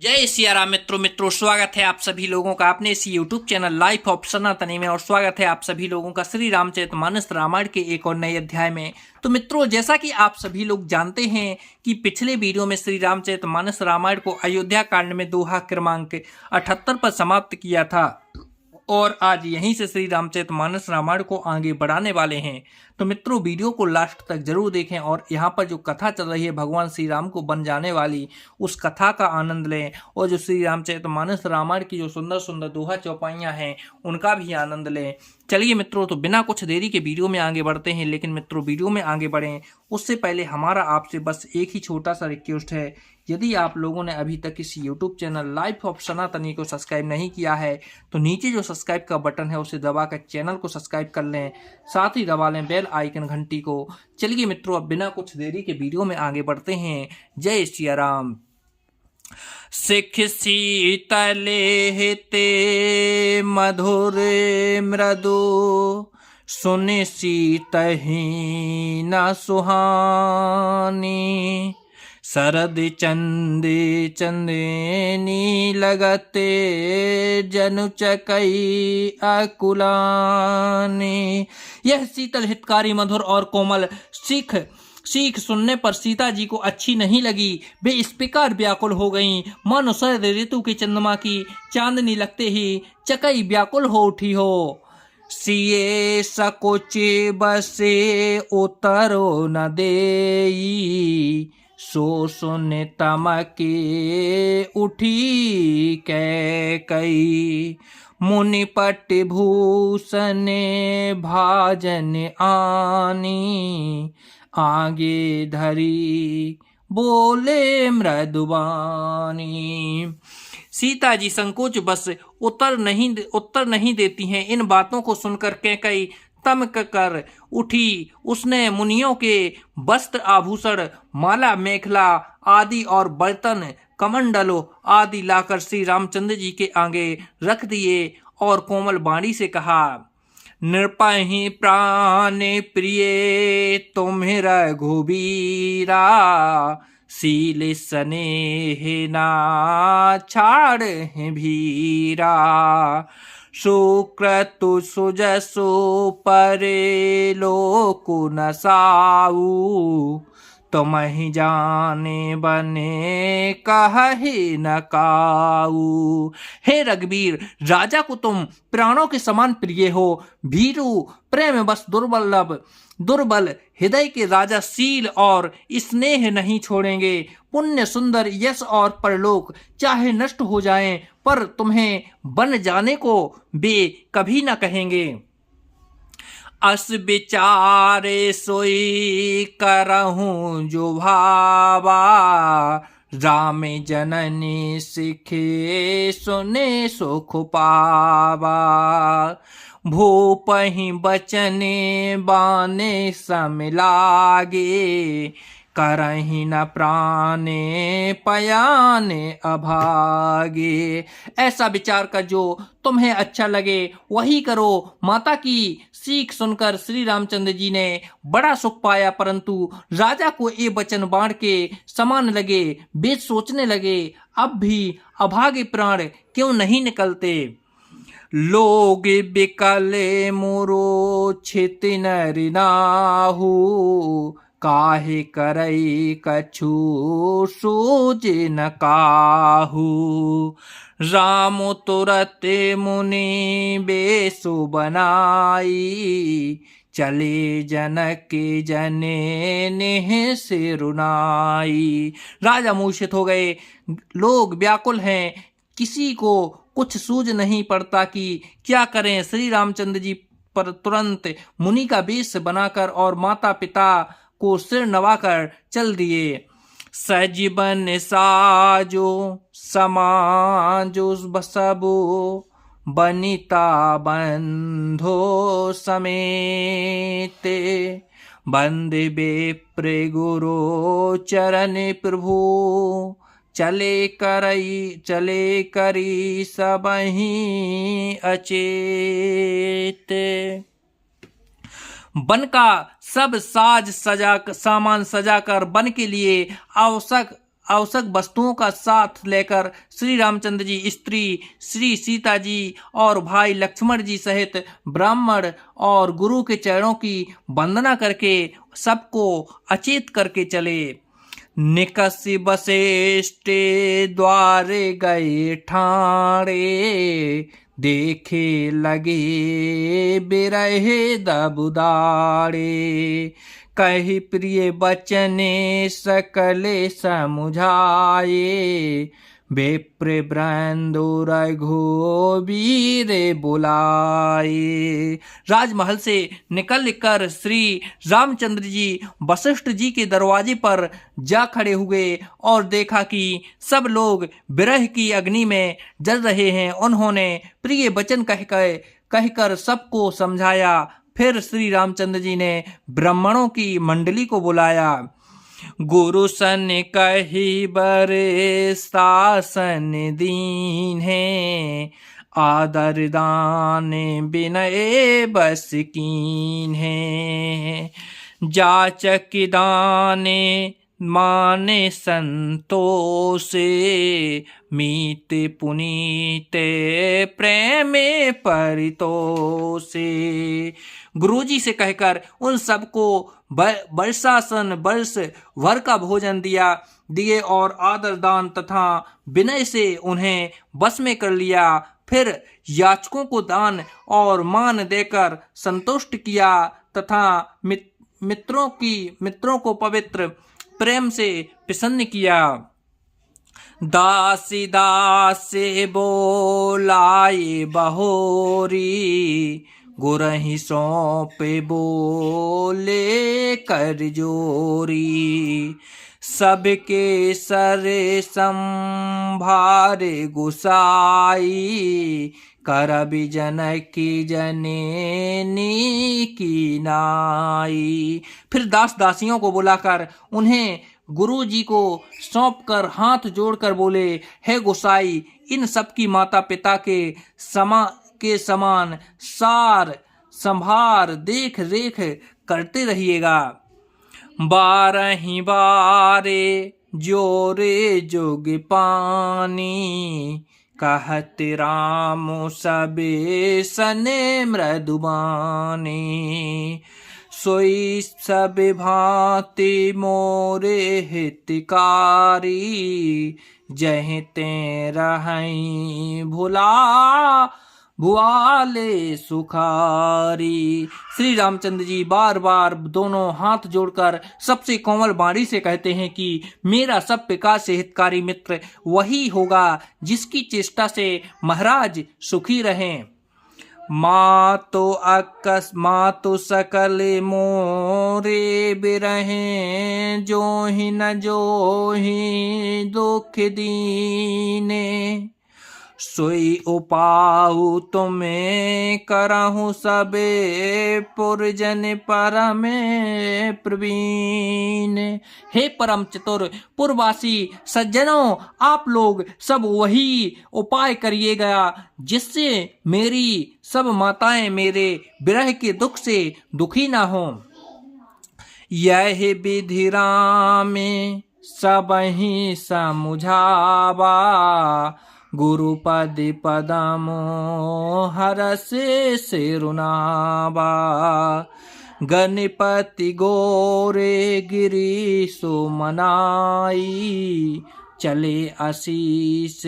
जय सिया राम मित्रों स्वागत है आप सभी लोगों का अपने इस YouTube चैनल लाइफ ऑफ सनातनी में। और स्वागत है आप सभी लोगों का श्री रामचरितमानस रामायण के एक और नए अध्याय में। तो मित्रों, जैसा कि आप सभी लोग जानते हैं कि पिछले वीडियो में श्री रामचरितमानस रामायण को अयोध्या कांड में दोहा क्रमांक 78 पर समाप्त किया था और आज यहीं से श्री रामचरितमानस रामायण को आगे बढ़ाने वाले हैं। तो मित्रों, वीडियो को लास्ट तक जरूर देखें और यहाँ पर जो कथा चल रही है भगवान श्री राम को बन जाने वाली, उस कथा का आनंद लें और जो श्री रामचरितमानस रामायण की जो सुंदर सुंदर दोहा चौपाइयाँ हैं उनका भी आनंद लें। चलिए मित्रों, तो बिना कुछ देरी के वीडियो में आगे बढ़ते हैं। लेकिन मित्रों, वीडियो में आगे बढ़ें उससे पहले हमारा आपसे बस एक ही छोटा सा रिक्वेस्ट है। यदि आप लोगों ने अभी तक इस YouTube चैनल लाइफ ऑफ सनातनी को सब्सक्राइब नहीं किया है तो नीचे जो सब्सक्राइब का बटन है उसे दबाकर चैनल को सब्सक्राइब कर लें, साथ ही दबा लें बेल आइकन घंटी को। चलिए मित्रों, अब बिना कुछ देरी के वीडियो में आगे बढ़ते हैं। जय सिया राम। सिख सीतले हिते मधुर मृदु, सुन सीतहि न सुहानी। शरद चंदे चंदेनी लगते, जनु चकई अकुलानी। यह शीतल हितकारी मधुर और कोमल सीख सुनने पर सीता जी को अच्छी नहीं लगी। वे इस प्रकार व्याकुल हो गईं मानो शरद ऋतु की चंद्रमा की चांदनी लगते ही चकई व्याकुल हो उठी हो। सिए सकोचे बसे उतरो न देई, सो सुन तमके उठी कैकई। मुनिपट भूषण भाजन आनी, आगे धरी बोले मृदुबानी। सीता जी संकोच बस उत्तर नहीं देती हैं। इन बातों को सुनकर कैकई तमक कर उठी। उसने मुनियों के वस्त्र आभूषण, माला मेखला आदि और बर्तन कमंडलों आदि लाकर श्री रामचंद्र जी के आगे रख दिए और कोमल वाणी से कहा, नृपहि प्राण प्रिय तुम्हें रघुबीरा, शील स्नेह ना छाड़ भीरा। सुक्रतु सुजसु परे लोकु नसाऊ, तुमहि जाने बने कहि न काऊ। हे रघुबीर, राजा को तुम प्राणों के समान प्रिय हो। भीरु प्रेम बस दुर्बल हृदय के राजा शील और स्नेह नहीं छोड़ेंगे। पुण्य सुंदर यश और परलोक चाहे नष्ट हो जाएं, पर तुम्हें बन जाने को वे कभी न कहेंगे। अस विचारे सोई करहूं जो भावा, राम जननी सिखे सुने सुख पावा। भूपहि बचने बाने सम लागे, करहि न प्राणे पयाने अभागे। ऐसा विचार कर जो तुम्हें अच्छा लगे वही करो। माता की सीख सुनकर श्री रामचंद्र जी ने बड़ा सुख पाया, परंतु राजा को ये वचन बाण के समान लगे। वे सोचने लगे, अब भी अभागे प्राण क्यों नहीं निकलते। लोग बिकले मोरो छित नरि नाहु, काहे करई कछु सूझ न काहू। राम तुरत मुनि बेसु बनाई, चले जनक जने नेह सिरुनाई। राजा मूर्छित हो गए। लोग व्याकुल हैं, किसी को कुछ सूझ नहीं पड़ता कि क्या करें। श्री रामचंद्र जी पर तुरंत मुनि का वेश बनाकर और माता पिता को सिर नवाकर चल दिए। सजीवन साजो समाजो सबो, बनिता बंधो समेते। बंदे बेप्र गुरु चरण प्रभु, चले करी सबहि अचेत। वन का सब सामान सजाकर वन के लिए आवश्यक वस्तुओं का साथ लेकर श्री रामचंद्र जी स्त्री श्री सीता जी और भाई लक्ष्मण जी सहित ब्राह्मण और गुरु के चरणों की वंदना करके सबको अचेत करके चले। निकसि वसिष्ठे द्वारे गए ठाणे, देखे लगे बिरहे दबुदारे। कहि प्रिय बचने सकले समुझाए, विप्र ब्रंदो रघुबीर बुलाए। राजमहल से निकल कर श्री रामचंद्र जी वशिष्ठ जी के दरवाजे पर जा खड़े हुए और देखा कि सब लोग विरह की अग्नि में जल रहे हैं। उन्होंने प्रिय वचन कहकर सबको समझाया। फिर श्री रामचंद्र जी ने ब्राह्मणों की मंडली को बुलाया। गुरु सन कही बरे शासन दीन है, आदर दान बिनय बस कीन है। जाचक दाने माने संतोषे, मीत पुनीत प्रेम परितोषे। गुरुजी से कहकर उन सबको वर्षासन वर्ष भर का भोजन दिए और आदर दान तथा विनय से उन्हें बस में कर लिया। फिर याचकों को दान और मान देकर संतुष्ट किया तथा मित्रों को पवित्र प्रेम से प्रसन्न किया। दासी दासे बोलाए बहोरी, गुरहि सौंपे बोले कर जोरी। सबके सरे संभारे गुसाई, करबि जनकी जननी की नाई। फिर दास दासियों को बुलाकर उन्हें गुरु जी को सौंप कर हाथ जोड़कर बोले, हे गोसाई, इन सब की माता पिता के समान सार संभार देख रेख करते रहिएगा। 12 बारे जोरे जोग पानी, कहत राम सबे सने मृदुबानी। सोई सब भांति मोरे हितकारी, जहीं ते रहई भुआले सुखारी। श्री रामचंद्र जी बार बार दोनों हाथ जोड़कर सबसे कोमल वाणी से कहते हैं कि मेरा सब प्रकार से हितकारी मित्र वही होगा जिसकी चेष्टा से महाराज सुखी रहें। माँ तो सकल मोरे बिरहें, जो ही न जो ही दुख दीने। सोई उपाहु तुम्हें करहु सबे, पुरजन परम प्रवीण। हे परम चतुर पुरवासी सज्जनों, आप लोग सब वही उपाय करिएगा जिससे मेरी सब माताएं मेरे विरह के दुख से दुखी ना हो। यह विधि राम सबहि समुझावा, गुरुपद पदमो हरस सिरुनावा। गणपति गोरे गिरी सुमनाई, चले आशीष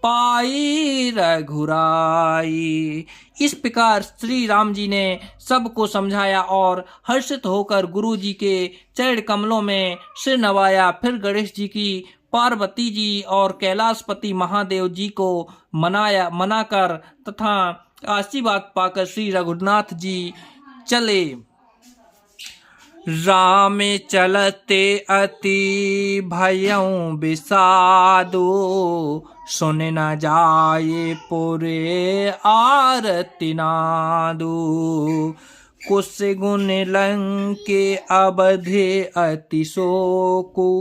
पाई रघुराई। इस प्रकार श्री राम जी ने सबको समझाया और हर्षित होकर गुरु जी के चरण कमलों में सिर नवाया। फिर गणेश जी की पार्वती जी और कैलाशपति महादेव जी को मनाकर तथा आशीर्वाद पाकर श्री रघुनाथ जी चले। राम चलते अति भयं विषादो, सुन न जाए पुरे आरती नादो। कुश गुण लंके अवधे अति शोको,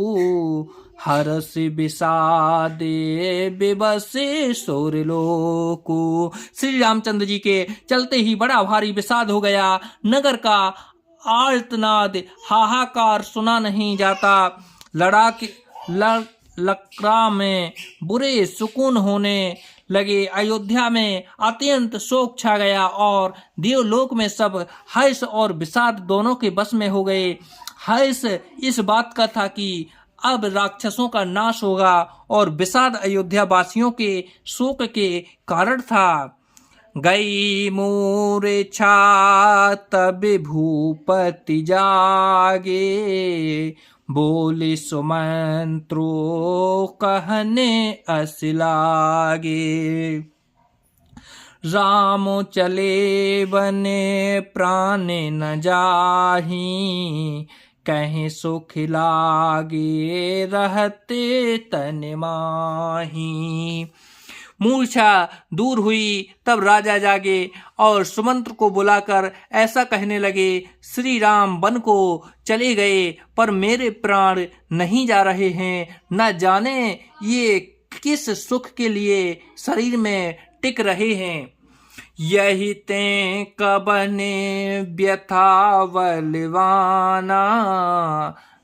हरस विषादे विवसे सुरलोको। श्री रामचंद्र जी के चलते ही बड़ा भारी विषाद हो गया। नगर का आर्तनाद हाहाकार सुना नहीं जाता। लक्रा में बुरे सुकून होने लगे। अयोध्या में अत्यंत शोक छा गया और देवलोक में सब हर्ष और विषाद दोनों के बस में हो गए। हर्ष इस बात का था कि अब राक्षसों का नाश होगा और विषाद अयोध्या वासियों के शोक के कारण था। गई मूर्छा तब भूपति जागे, बोले सुमंत्रो कहने अस लागे। राम चले बने प्राण न जाही, कहीं सुख लागे रहते तन माही। मूर्छा दूर हुई तब राजा जागे और सुमंत्र को बुलाकर ऐसा कहने लगे, श्री राम वन को चले गए पर मेरे प्राण नहीं जा रहे हैं। न जाने ये किस सुख के लिए शरीर में टिक रहे हैं। यही ते कबने व्यथा बलवाना,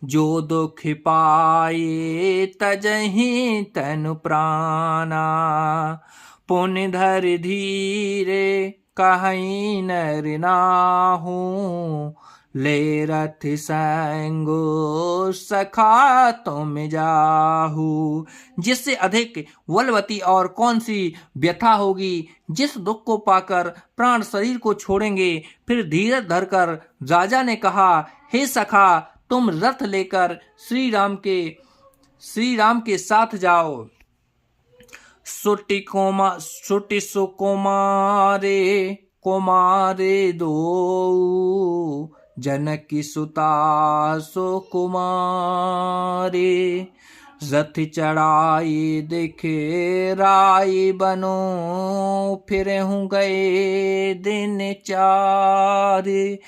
जो दुख पाए तजहि तनु प्राणा। पुण्य धर धीरे कहीं नर नाहू, ले रथ संगो सखा तुम जाहू। जिससे अधिक बलवती और कौन सी व्यथा होगी। जिस दुख को पाकर प्राण शरीर को छोड़ेंगे। फिर धीरज धरकर राजा ने कहा, हे सखा तुम रथ लेकर श्री राम के साथ जाओ। सुटी सुकुमारे कुमारे दो, जनकी सुता सुकुमारे। रथ चढ़ाई दिखे राय बनो, फिर हूँ गए दिन चारे।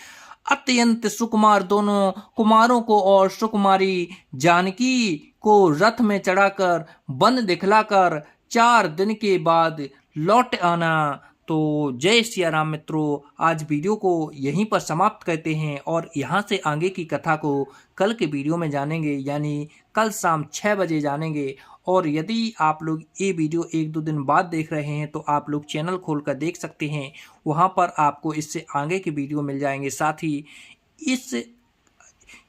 अत्यंत सुकुमार दोनों कुमारों को और सुकुमारी जानकी को रथ में चढ़ाकर वन दिखलाकर 4 दिन के बाद लौट आना। तो जय सिया राम मित्रों, आज वीडियो को यहीं पर समाप्त करते हैं और यहाँ से आगे की कथा को कल के वीडियो में जानेंगे, यानी कल शाम 6 बजे जानेंगे। और यदि आप लोग ये वीडियो 1-2 दिन बाद देख रहे हैं तो आप लोग चैनल खोलकर देख सकते हैं, वहाँ पर आपको इससे आगे के वीडियो मिल जाएंगे। साथ ही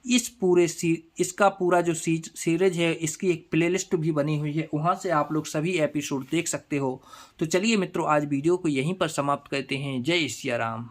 इसका पूरा जो सीरीज है, इसकी एक प्लेलिस्ट भी बनी हुई है, वहाँ से आप लोग सभी एपिसोड देख सकते हो। तो चलिए मित्रों, आज वीडियो को यहीं पर समाप्त करते हैं। जय सिया राम।